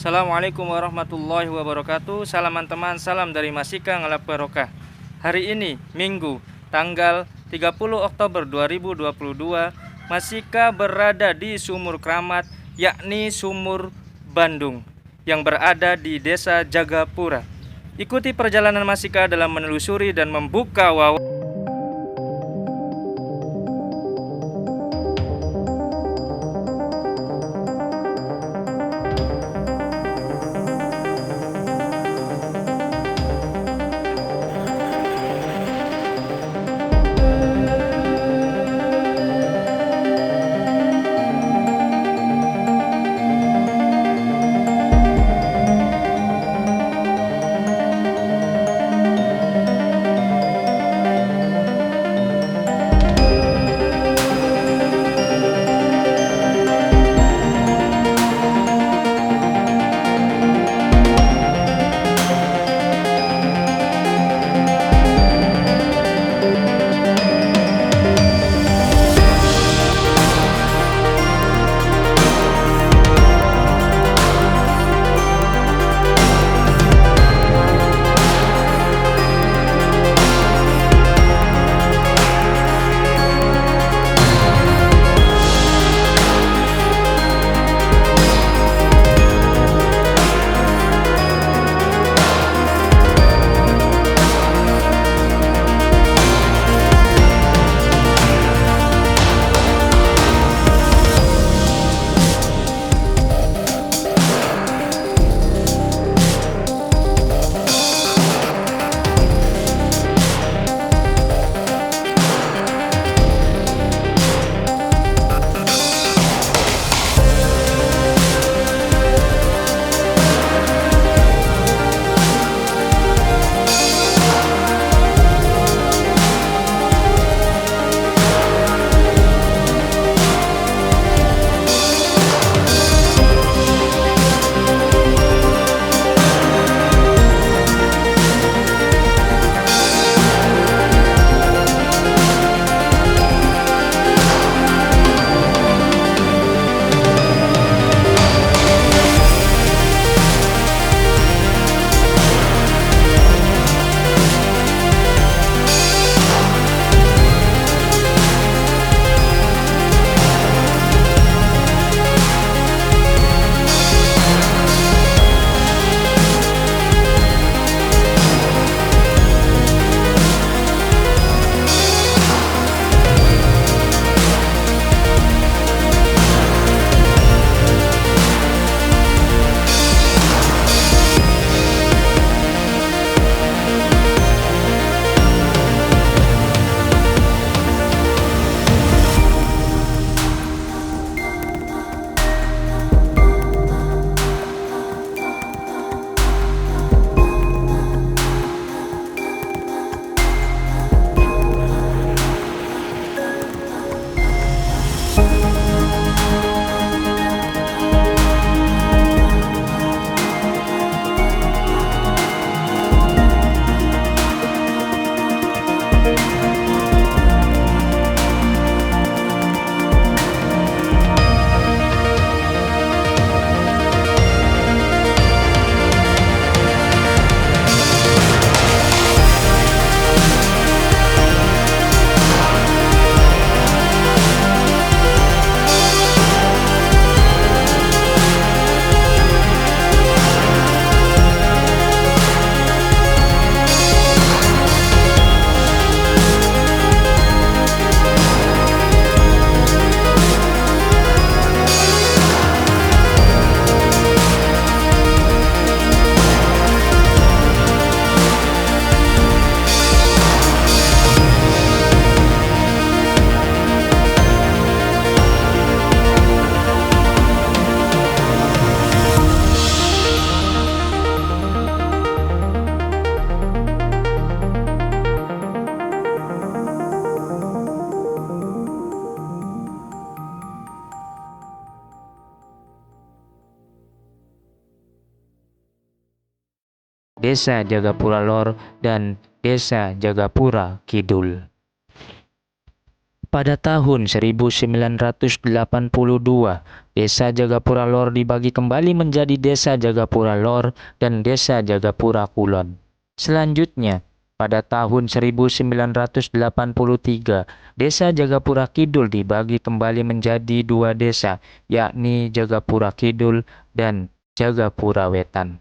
Assalamualaikum warahmatullahi wabarakatuh. Salam teman, salam dari Masika Ngalap Barokah. Hari ini Minggu tanggal 30 Oktober 2022, Masika berada di Sumur Kramat, yakni Sumur Bandung, yang berada di Desa Jagapura. Ikuti perjalanan Masika dalam menelusuri dan membuka wawasan. Desa Jagapura Lor dan Desa Jagapura Kidul. Pada tahun 1982, Desa Jagapura Lor dibagi kembali menjadi Desa Jagapura Lor dan Desa Jagapura Kulon. Selanjutnya, pada tahun 1983, Desa Jagapura Kidul dibagi kembali menjadi dua desa, yakni Jagapura Kidul dan Jagapura Wetan.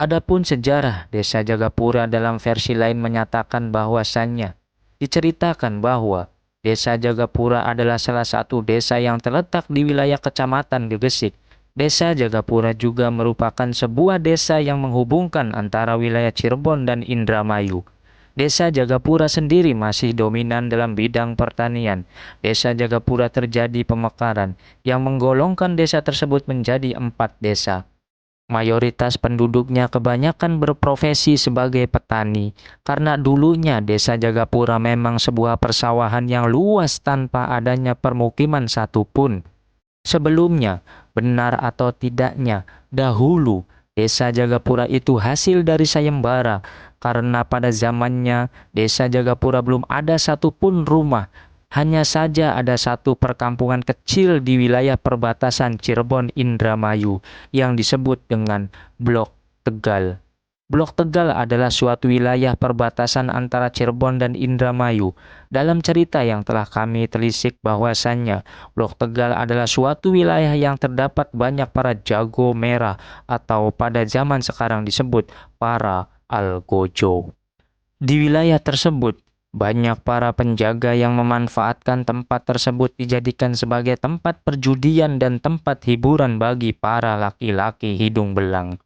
Adapun sejarah Desa Jagapura dalam versi lain menyatakan bahwasannya diceritakan bahwa Desa Jagapura adalah salah satu desa yang terletak di wilayah Kecamatan Gegesik. Desa Jagapura juga merupakan sebuah desa yang menghubungkan antara wilayah Cirebon dan Indramayu. Desa Jagapura sendiri masih dominan dalam bidang pertanian. Desa Jagapura terjadi pemekaran yang menggolongkan desa tersebut menjadi 4 desa. Mayoritas penduduknya kebanyakan berprofesi sebagai petani, karena dulunya Desa Jagapura memang sebuah persawahan yang luas tanpa adanya permukiman satupun. Sebelumnya, benar atau tidaknya, dahulu Desa Jagapura itu hasil dari sayembara, karena pada zamannya Desa Jagapura belum ada satupun rumah. Hanya saja ada satu perkampungan kecil di wilayah perbatasan Cirebon Indramayu yang disebut dengan Blok Tegal. Blok Tegal adalah suatu wilayah perbatasan antara Cirebon dan Indramayu. Dalam cerita yang telah kami telisik bahwasannya, Blok Tegal adalah suatu wilayah yang terdapat banyak para jago merah atau pada zaman sekarang disebut para algojo. Di wilayah tersebut, banyak para penjaga yang memanfaatkan tempat tersebut dijadikan sebagai tempat perjudian dan tempat hiburan bagi para laki-laki hidung belang.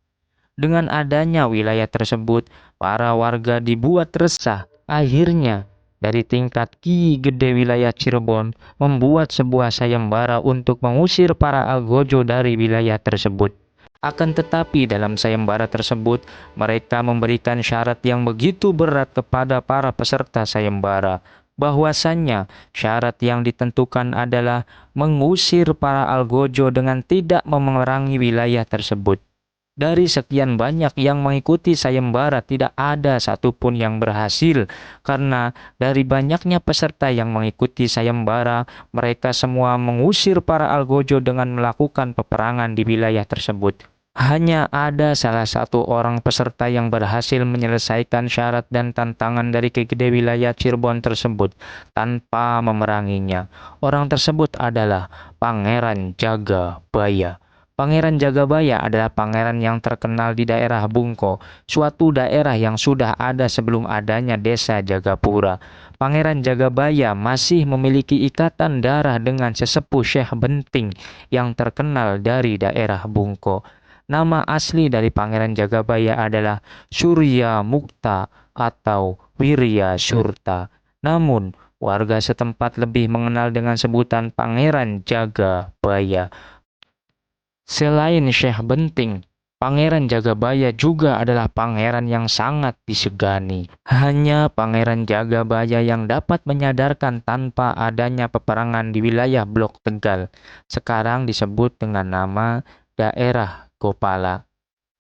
Dengan adanya wilayah tersebut, para warga dibuat resah. Akhirnya, dari tingkat Ki Gede wilayah Cirebon, membuat sebuah sayembara untuk mengusir para algojo dari wilayah tersebut. Akan tetapi dalam sayembara tersebut, mereka memberikan syarat yang begitu berat kepada para peserta sayembara, bahwasannya syarat yang ditentukan adalah mengusir para algojo dengan tidak memerangi wilayah tersebut. Dari sekian banyak yang mengikuti sayembara, tidak ada satupun yang berhasil, karena dari banyaknya peserta yang mengikuti sayembara, mereka semua mengusir para algojo dengan melakukan peperangan di wilayah tersebut. Hanya ada salah satu orang peserta yang berhasil menyelesaikan syarat dan tantangan dari Ki Gede wilayah Cirebon tersebut tanpa memeranginya. Orang tersebut adalah Pangeran Jagabaya. Pangeran Jagabaya adalah pangeran yang terkenal di daerah Bungko, suatu daerah yang sudah ada sebelum adanya Desa Jagapura. Pangeran Jagabaya masih memiliki ikatan darah dengan sesepuh Syekh Benting yang terkenal dari daerah Bungko. Nama asli dari Pangeran Jagabaya adalah Surya Mukta atau Wirya Surta. Namun, warga setempat lebih mengenal dengan sebutan Pangeran Jagabaya. Selain Syekh Benting, Pangeran Jagabaya juga adalah pangeran yang sangat disegani. Hanya Pangeran Jagabaya yang dapat menyadarkan tanpa adanya peperangan di wilayah Blok Tegal. Sekarang disebut dengan nama daerah Gopala.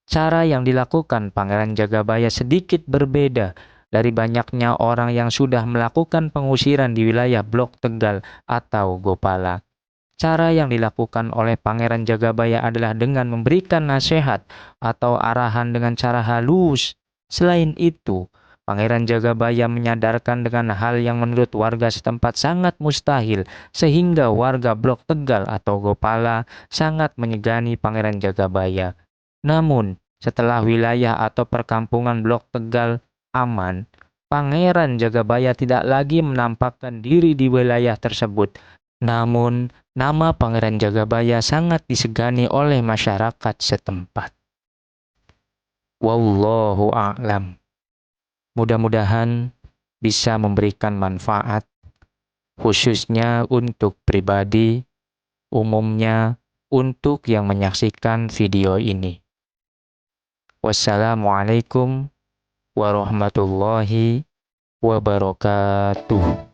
Cara yang dilakukan Pangeran Jagabaya sedikit berbeda dari banyaknya orang yang sudah melakukan pengusiran di wilayah Blok Tegal atau Gopala. Cara yang dilakukan oleh Pangeran Jagabaya adalah dengan memberikan nasihat atau arahan dengan cara halus. Selain itu, Pangeran Jagabaya menyadarkan dengan hal yang menurut warga setempat sangat mustahil, sehingga warga Blok Tegal atau Gopala sangat menyegani Pangeran Jagabaya. Namun, setelah wilayah atau perkampungan Blok Tegal aman, Pangeran Jagabaya tidak lagi menampakkan diri di wilayah tersebut. Namun, nama Pangeran Jagabaya sangat disegani oleh masyarakat setempat. Wallahu a'lam. Mudah-mudahan bisa memberikan manfaat, khususnya untuk pribadi, umumnya untuk yang menyaksikan video ini. Wassalamualaikum warahmatullahi wabarakatuh.